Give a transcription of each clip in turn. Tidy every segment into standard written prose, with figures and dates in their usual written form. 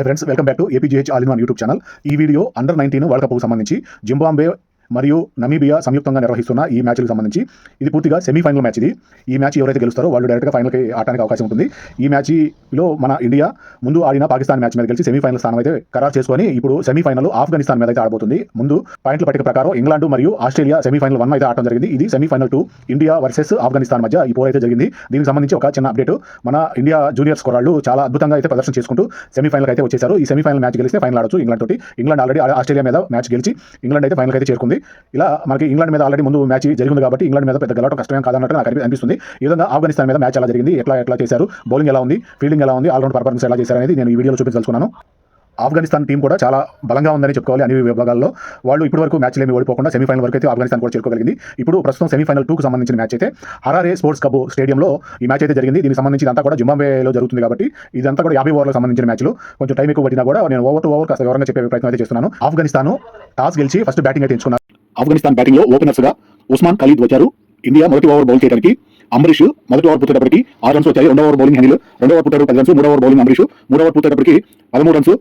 Friends, welcome back to APGH all in one YouTube channel. ఈ video under 19 world కప్కు సంబంధించి Zimbabwe మరియు Namibia సంయుక్తంగా నిర్వహిస్తున్న ఈ మ్యాచ్లకు సంబంధించి ఇది పూర్తిగా సెమీఫైనల్ మ్యాచ్. ఈ మ్యాచ్ ఎవరైతే గెలుస్తారో వాళ్ళు డైరెక్ట్గా ఫైనల్కి ఆడడానికి అవకాశం ఉంటుంది. ఈ మ్యాచ్లో మన ఇండియా ముందు ఆడిన పాకిస్తాన్ మ్యాచ్ మీద గెలిచి సెమీఫైనల్ స్థానం అయితే ఖరారు చేసుకొని ఇప్పుడు సెమీఫైనల్ ఆఫ్ఘనిస్తాన్ మీద అయితే ఆడబోతుంది. ముందు పాయింట్ల పట్టిక ప్రకారం ఇంగ్లాండ్ మరియు ఆస్ట్రేలియా సెమీఫైనల్ 1 అయితే ఆడటం జరిగింది. ఇది సెమీఫైనల్ 2 ఇండియా వర్సెస్ ఆఫ్ఘనిస్తాన్ మధ్య ఈ పోర్ అయితే జరిగింది. దీనికి సంబంధించి ఒక చిన్న అప్డేట్, మన ఇండియా జూనియర్స్ కుర్రాళ్ళు చాలా అద్భుతంగా అయితే ప్రదర్శన చేసుకుంటూ సెమీఫైనల్ అయితే వచ్చేసారు. ఈ సెమీఫైనల్ మ్యాచ్ గెలిస్తే ఫైనల్ ఆడొచ్చు ఇంగ్లాండ్ తోటి. ఇంగ్లాండ్ ఆల్రెడీ ఆస్ట్రేలియా మీద మ్యాచ్ గెలిచి ఇంగ్లాండ్ అయితే ఫైనల్ అయితే చేరుకుంది. ఇలా ఇంగ్లాండ్ మీద ఆల్రెడీ ముందు మ్యాచ్ జరిగింది కాబట్టి ఇంగ్లాండ్ మీద పెద్ద గెలవడం కష్టమేం కాదన్నట్టు నాకు అనిపిస్తుంది. ఈ విధంగా ఆఫ్ఘనిస్తాన్ మీద మ్యాచ్ ఎలా జరిగింది, ఎట్లా చేశారు, బౌలింగ్ ఎలా ఉంది, ఫీల్డింగ్ ఎలా ఉంది, ఆల్రౌండ్ పర్ఫార్మెన్స్ ఎలా చేశారు అనేది నేను ఈ వీడియోలో చూపించాల్సుకున్నాను. ఆఫ్ఘనిస్తాన్ టీం కూడా చాలా బలంగా ఉందని చెప్పుకోవాలి. అన్ని విభాగాల్లో వాళ్ళు ఇప్పటివరకు మ్యాచ్లు ఏమి ఓడిపోకుండా సెమీఫైనల్ వరకు అయితే ఆఫ్ఘనిస్తాన్ కూడా చేరుకోగలిగింది. ఇప్పుడు ప్రస్తుతం సెమీఫైనల్ 2కు సంబంధించిన మ్యాచ్ అయితే హరారే స్పోర్ట్స్ క్లబ్ స్టేడియంలో ఈ మ్యాచ్ అయితే జరిగింది. దీనికి సంబంధించి అంతా కూడా జింబాబ్వేలో జరుగుతుంది కాబట్టి ఇదంతా కూడా 50 ఓవర్లకు సంబంధించిన మ్యాచ్లు. కొంచెం టైం ఎక్కువ పట్టినా కూడా నేను ఓవర్ టు ఓవర్ కాస్త వివరంగా చెప్పే ప్రయత్నం అయితే చేస్తున్నాను. ఆఫ్ఘనిస్తాన్ టాస్ గెలిచి ఫస్ట్ బ్యాటింగ్ అయితే ఎంచుకున్నారు. ఆఫ్ఘనిస్తాన్ బ్యాటింగ్ లో ఓపెనర్స్ గా ఉస్మాన్ ఖలీద్ వచ్చారు. ఇండియా మొదటి ఓవర్ బౌల్ చేయడానికి అంబరీష్ మొదటి ఓవర్ పూర్తయ్యేటప్పటికి 6 రన్స్ వచ్చాయి. రెండో ఓవర్ బౌలింగ్ హెనిల్, రెండో ఓవర్ పూర్తయ్యేటప్పుడు 10 రన్స్, మూడో ఓవర్ బౌలింగ్ అంబరీష్, మూడో ఓవర్ పూర్తయ్యేటప్పటికి 13 రన్స్,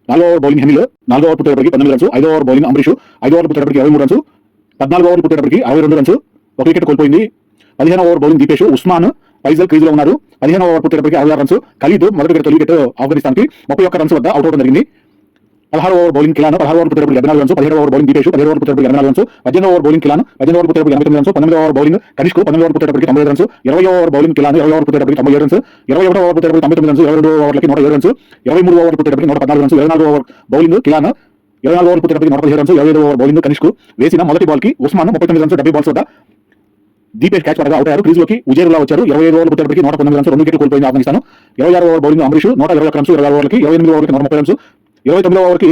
నాలుగో ఓవర్ బౌలింగ్ హెనిల్, నాలుగో ఓవర్ పూర్తయ్యేటప్పటికి 19 రన్స్, ఐదో ఓవర్ బౌలింగ్ అంబరీష్, ఐదో ఓవర్ పూర్తయ్యేటప్పటికి 23 రన్స్, 14 ఓవర్ పూర్తయ్యేటప్పటికి 62 రన్స్, ఒక వికెట్ కోల్పోయింది. 15వ over bowling Deepesh, Usman Faizal crease లో ఉన్నారు. 15వ ఓవర్ పూర్తయ్యేటప్పటికి 66 రన్స్, ఖలీద్ మొదటి వికెట్, తొలి వికెట్ ఆఫ్ఘనిస్తాన్ కి 31 రన్స్ వద్ద అవుట్ అవడం జరిగింది. 16వ ఓవర్ బౌలింగ్ కిలాన్, 16 ఓవర్ పూర్తయ్యేటప్పటికి 74 రన్స్, 17వ ఓవర్ బౌలింగ్ దీపేష్, 17వ ఓవర్ పూర్తయ్యేటప్పటికి 84 రన్స్, 18వ ఓవర్ బౌలింగ్ కిలాన్, 18వ ఓవర్ పూర్తయ్యేటప్పటికి 89 రన్స్, 19వ ఓవర్ బౌలింగ్ కనిష్క్, 19వ ఓవర్ పూర్తయ్యేటప్పటికి 95 రన్స్, 20వ ఓవర్ బౌలింగ్ కిలాన్, 20వ ఓవర్ పూర్తయ్యేటప్పటికి 97 రన్స్, 21వ ఓవర్ పూర్తయ్యేటప్పటికి 99 రన్స్, 22 ఓవర్లకి 107 రన్స్, 23వ ఓవర్ పూర్తయ్యేటప్పటికి 114 రన్స్, 24వ ఓవర్ బౌలింగ్ కిలాన్, 24వ ఓవర్ పూర్తయ్యేటప్పటికి 117 రన్స్, 27వ ఓవర్ బౌలింగ్ కనిష్క్. వేసిన మొదటి బాల్ కి ఉస్మాన్ 39 రన్స్ 70 బాల్స్ వద్ద దీపేష్ క్యాచ్ పడగా అవుట్ అయ్యారు. క్రీజ్ లోకి ఉజేరులా వచ్చారు. 25 ఓవర్లు పూర్తయ్యేటప్పటికి 119 రన్స్, 2 వికెట్లు కోల్పోయింది ఆఫ్ఘనిస్తాన్. 26వ ఓవర్ బౌలింగ్ అంబరీష్ 121 రన్స్ 26 ఓవర్లకి, 28వ ఓవర్కి 130 రన్స్, 29వ ఓవర్కి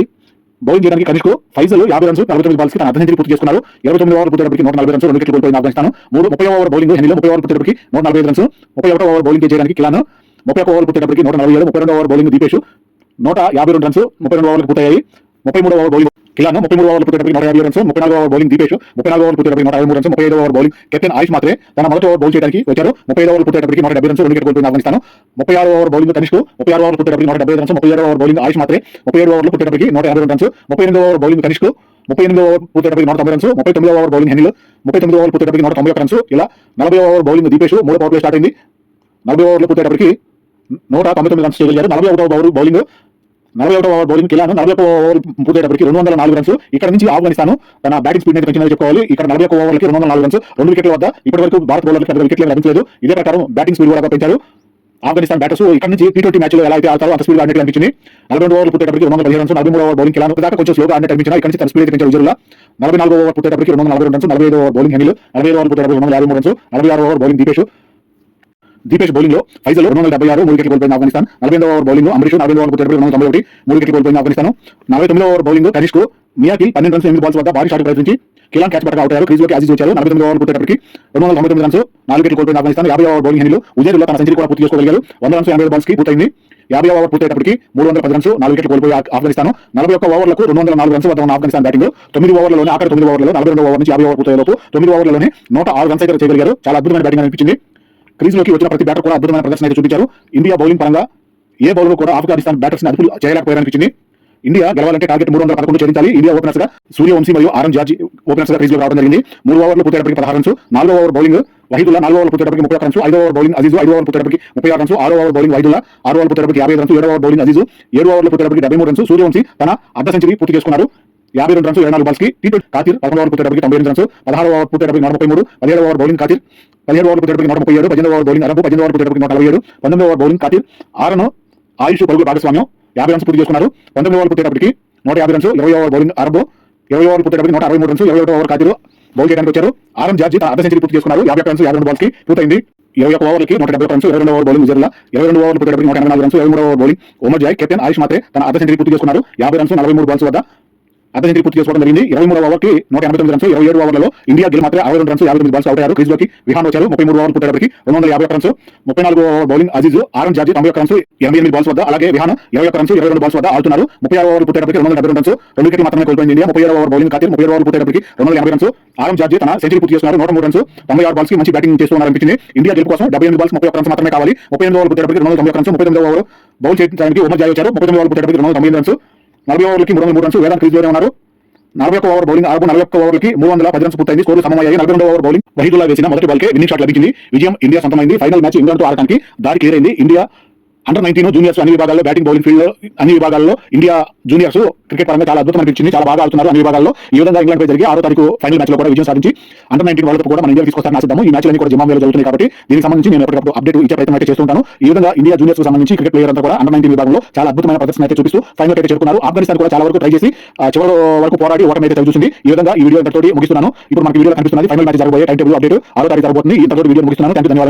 బౌలింగ్ చేయడానికి కనిష్క్ ఫైజల్ 50 రన్స్ 49 బాల్స్ కి తన అర్ధ సెంచరీ పూర్తి చేసుకున్నారు. 29వ ఓవర్ పూర్తయ్యేటప్పటికి 140 రన్స్, 2 వికెట్లు కోల్పోయింది ఆఫ్ఘనిస్తాన్. 30వ ఓవర్ బౌలింగ్ హెనిల్ 30వ ఓవర్ పూర్తయ్యేటప్పటికి 145 రన్స్, 31వ ఓవర్ బౌలింగ్ చేయడానికి కిలాన్ 31వ ఓవర్ పూర్తయ్యేటప్పటికి 147, 32వ ఓవర్ బౌలింగ్ దీపేష్ 152 రన్స్ 32 ఓవర్లకు పూర్తయ్యాయి. 33వ ఓవర్ బౌలింగ్ కిలాన్ 33 ఓవర్లు పూర్తయ్యేటప్పటికి 150 రన్స్, 34వ ఓవర్ బౌలింగ్ దీపేష్ 34 ఓవర్లు పూర్తయ్యేటప్పటికి 153 రన్స్, 35వ over bowling captain Ayush Mhatre తన మొదటి ఓవర్ బౌల్ చేయడానికి వచ్చారు. 35వ ఓవర్ పూర్తయ్యేటప్పటికి 170 రన్స్, 2 వికెట్లు కోల్పోయింది ఆఫ్ఘనిస్తాన్. 36వ ఓవర్ బౌలింగ్ కనిష్క్ 36 ఓవర్లు పూర్తయ్యేటప్పటికి 175 రన్స్, 37వ ఓవర్ బౌలింగ్ ఆయుష్ మాత్రే 37 ఓవర్లు పూర్తయ్యేటప్పటికి 152 రన్స్, 38వ ఓవర్ బౌలింగ్ కనిష్క్ 38వ ఓవర్ పూర్తయ్యేటప్పటికి 190 రన్స్, 39వ ఓవర్ బౌలింగ్ హెనిల్ 39వ ఓవర్ పూర్తయ్యేటప్పటికి 191 రన్స్. ఇలా 40వ ఓవర్ బౌలింగ్ దీపేష్ మూడో పవర్ ప్లే స్టార్ట్ అయింది. 40వ ఓవర్లు పూర్తయ్యేటప్పటికి 199 రన్స్ చేయగలిగారు. 41వ ఓవర్ బౌలింగ్ 41వ ఓవర్ బౌలింగ్ కిలాన్ 41వ ఓవర్ పూర్తయ్యేటప్పటికి 204 రన్స్. ఇక్కడ నుంచి ఆఫ్ఘనిస్తాన్ తన బ్యాటింగ్ స్పీడ్ పెంచిందని చెప్పుకోవాలి. ఇక్కడ 41 ఓవర్లకి 204 రన్స్, 2 వికెట్ల వద్ద ఇప్పటి వరకు భారత బౌలర్లకు పెద్ద వికెట్లు లభించలేదు. ఇదే ప్రకారం బ్యాటింగ్ స్పీడ్ కూడా పెంచారు ఆఫ్ఘనిస్తాన్ బ్యాటర్స్. ఇక్కడ నుంచి T20 మ్యాచ్ లో ఎలా అయితే ఆడతారో అంత స్పీడ్ ఆడినట్టు అనిపించింది. 42 ఓవర్లు పూర్తయ్యేటప్పటికి 215 రన్స్, 43వ ఓవర్ బౌలింగ్ కిలాన్ దాకా కొంచెం స్లోగా ఆడినట్టు అనిపించిన ఇక్కడ నుంచి తన స్పీడ్ పెంచారు ఉజేరులా. 44వ ఓవర్ పూర్తయ్యేటప్పటికి 242 రన్స్, 45వ ఓవర్ బౌలింగ్ హెనిల్ 45వ ఓవర్ పూర్తయ్యేటప్పటికి 253 రన్స్, 46వ ఓవర్ బౌలింగ్ దీపేష్ బౌలింగ్ లో ఫైజల్ 276 3 వికెట్లు కోల్పోయింది ఆఫ్ఘనిస్తాన్. 48వ ఓవర్ బౌలింగ్ అంబరీష్ 48వ ఓవర్ పూర్తయ్యేటప్పటికి 291 3 వికెట్లు కోల్పోయింది ఆఫ్ఘనిస్తాన్. 49వ over bowling Kanishk Miakhil 12 runs 8 balls వద్ద భారీ షాట్ ప్రయత్నించి కిలాన్ క్యాచ్ పడగా అవుట్ అయ్యారు. క్రీజ్ లోకి అజీజ్ వచ్చారు. 49వ ఓవర్ పూర్తయ్యేటప్పటికి 299 రన్స్, 4 వికెట్లు కోల్పోయింది ఆఫ్ఘనిస్తాన్. 50వ ఓవర్ బౌలింగ్ హెనిల్ ఉజేరులా తన సెంచరీ కూడా పూర్తి చేసుకోగలిగారు. 100 రన్స్ 80 బాల్స్ కి పూర్తయింది. 50వ ఓవర్ పూర్తయ్యేటప్పటికి 310 రన్స్, 4 వికెట్లు కోల్పోయి ఆఫ్ఘనిస్తాన్. 41 ఓవర్లకు 204 రన్స్ వద్ద ఉన్న ఆఫ్ఘనిస్తాన్ బ్యాటింగ్ 9 ఓవర్లలోనే ఆఖరి 9 ఓవర్లలో 42వ ఓవర్ నుంచి 50 ఓవర్ పూర్తయ్యేలోపు 9 ఓవర్లలోనే 106 రన్స్ అయితే చేయగలిగారు. చాలా అద్భుతమైన బ్యాటింగ్ అనిపించింది. క్రీజ్ లోకి వచ్చిన ప్రతి బ్యాటర్ కూడా అద్భుతమైన ప్రదర్శన అయితే చూపించారు. ఇండియా బౌలింగ్ పరంగా ఏ బౌలర్ కూడా ఆఫ్ఘనిస్తాన్ బ్యాటర్స్ ని అదుపులు చేయలేకపోయారనిపించింది. ఇండియా గెలవాలంటే టార్గెట్ 311 ఛేదించాలి. ఇండియా ఓపెనర్స్ గా సూర్యవంశీ మరియు ఆరం జార్జి ఓపెనర్స్ గా క్రీజ్ లో రావడం జరిగింది. 3 ఓవర్లు పూర్తయ్యేటప్పటికి 16 రన్స్, 4వ ఓవర్ బౌలింగ్ వహీదుల్లా 4వ ఓవర్ పూర్తయ్యేటప్పటికి 31 రన్స్, 5వ ఓవర్ బౌలింగ్ అజీజ్ 5వ ఓవర్ పూర్తయ్యేటప్పటికి 36 రన్స్, 6వ ఓవర్ బౌలింగ్ వహీదుల్లా 6వ ఓవర్ పూర్తయ్యేటప్పటికి 55 రన్స్, 7వ ఓవర్ బౌలింగ్ అజీజ్ 7 ఓవర్లు పూర్తయ్యేటప్పటికి 73 రన్స్. సూర్యవంశీ తన అర్ధ సెంచరీ పూర్తి చేసుకున్నారు. 52 రన్స్ 24 బాల్స్ కి. T20 కాతిర్ 11వ ఓవర్ పూర్తయ్యేటప్పటికి 98 రన్స్, 16వ ఓవర్ పూర్తయ్యేటప్పటికి 133, 17వ ఓవర్ బౌలింగ్ కాతిర్ 17వ ఓవర్ పూర్తయ్యేటప్పటికి 137, 18వ ఓవర్ బౌలింగ్ అరబ్ 18వ ఓవర్ పూర్తయ్యేటప్పటికి 147, 19వ ఓవర్ బౌలింగ్ కాతిర్ ఆరను ఆయుష్ పరుగుల భాగస్వామ్యం 50 రన్స్ పూర్తి చేసుకున్నారు. 19వ ఓవర్ పూర్తయ్యేటప్పటికి 150 రన్స్, 20వ ఓవర్ బౌలింగ్ అరబ్ 20వ ఓవర్ పూర్తయ్యేటప్పటికి 163 రన్స్, 21వ ఓవర్ కాతిర్ బౌల్ చేయడానికి వచ్చారు. ఆరం జార్జి తన అర్ధ సెంచరీ పూర్తి చేసుకున్నారు. 51 రన్స్ 52 బాల్స్ కి పూర్తయింది. 21 ఓవర్లకి 170 రన్స్, 22వ ఓవర్ బౌలింగ్ ఉజేరులా 22 ఓవర్లు పూర్తయ్యేటప్పటికి 184 రన్స్, 23వ over bowling Omarzai captain Ayush Mhatre తన అర్ధ సెంచరీ పూర్తి చేసుకున్నారు. 50 రన్స్ 43 బాల్స్ వద్ద అర్ధ సెంచరీ పూర్తి చేసుకోవడం జరిగింది. 23వ ఓవర్కి 189 రన్స్, 27 ఓవర్లలో ఇండియా గిల్ మాత్రం 62 రన్స్ 59 బాల్స్ అవుట్ అయ్యారు. క్రీజ్ లోకి విహాన్ వచ్చారు. 33 ఓవర్లు పూర్తయ్యేటప్పటికి 251 రన్స్, 34వ over bowling Aziz Aaron George 91 runs 88 balls వద్ద, అలాగే విహాన్ 21 రన్స్ 22 బాల్స్ వద్ద ఆడుతున్నారు. 36వ ఓవర్ పూర్తయ్యేటప్పటికి 272 రన్స్, 2 వికెట్లు మాత్రమే కోల్పోయింది ఇండియా. 37వ ఓవర్ బౌలింగ్ కాతిర్ 37 ఓవర్ పూర్తయ్యేటప్పటికి 280 రన్స్, ఆరం జార్జి తన సెంచరీ పూర్తి చేస్తున్నారు. 103 రన్స్ 96 బాల్స్ కి మంచి బ్యాటింగ్ చేస్తున్నారనిపించింది. ఇండియా గెలుపు కోసం 78 బాల్స్ 31 రన్స్ మాత్రమే కావాలి. 38వ ఓవర్ పూర్తయ్యేటప్పటికి 291 రన్స్, 39వ ఓవర్ బౌల్ చేయడానికి ఉమర్ జాయ్ వచ్చారు. 39 ఓవర్లు పూర్తయ్యేటప్పటికి 298 రన్స్, 40 ఓవర్లకి 303 రన్స్. వేదాంత్ క్రీజ్లోనే ఉన్నారు. 41 ఓవర్ బౌలింగ్ ఆరు 41 ఓవర్లకి 310 రన్స్ పూర్తయింది. స్కోరు సమమయ్యాయి. 42 ఓవర్ బౌలింగ్ వహీదుల్లా వేసిన మొదటి బాల్కే విన్నింగ్ షాట్ లభించింది. విజయం ఇండియా సొంతమైంది. ఫైనల్ మ్యాచ్ ఇంగ్లాండ్తో ఆడటానికి దారి క్లియర్ అయింది. ఇండియా అండర్ 19 జూనియర్స్ అన్ని విభాగాల్లో బ్యాటింగ్ బౌలింగ్ ఫీల్డ్ అన్ని విభాగాల్లో ఇండియా జూనియర్స్ క్రికెట్ పరంగా చాలా అద్భుతం అనిపించింది. చాలా బాగా ఆడుతున్నారు అన్ని విభాగాల్లో. ఈ విధంగా ఇంగ్లాండ్ పై జరిగి 6వ తారీఖు ఫైనల్ మ్యాచ్ లో కూడా విజయం సాధించి అండర్ 19 వరల్డ్ కప్ కూడా మన ఇండియా తీసుకొస్తారని ఆశిద్దాము. ఈ మ్యాచ్లన్నీ కూడా జింబాబ్వేలో జరుగుతున్నాయి కాబట్టి దీనికి సంబంధించి నేను ఎప్పటికప్పుడు అప్డేట్ ఇచ్చే ప్రయత్నం అయితే చేస్తుంటాను. ఈ విధంగా ఇండియా జూనియర్స్ సంబంధించి క్రికెట్ ప్లేయర్ అంతా కూడా అండర్ 19 విభాగంలో చాలా అద్భుతమైన ప్రదర్శన అయితే చూపిస్తూ ఫైనల్ అయితే చేరుకున్నారు. ఆఫ్ఘనిస్తాన్ కూడా చాలా వరకు ట్రై చేసి చివరి వరకు పోరాడి ఓటమి అయితే చూసింది. ఈ విధంగా ఈ వీడియో ఇంతటితో ముగిస్తున్నాను. ఇప్పుడు మనకి వీడియో కనిపిస్తున్నది ఫైనల్ మ్యాచ్ జరగబోయే టైం టేబుల్ అప్డేట్ 6వ తారీఖు జరగబోతుంది. ఇంతటితో వీడియో ముగిస్తున్నాను. థాంక్యూ, ధన్యవాదాలు.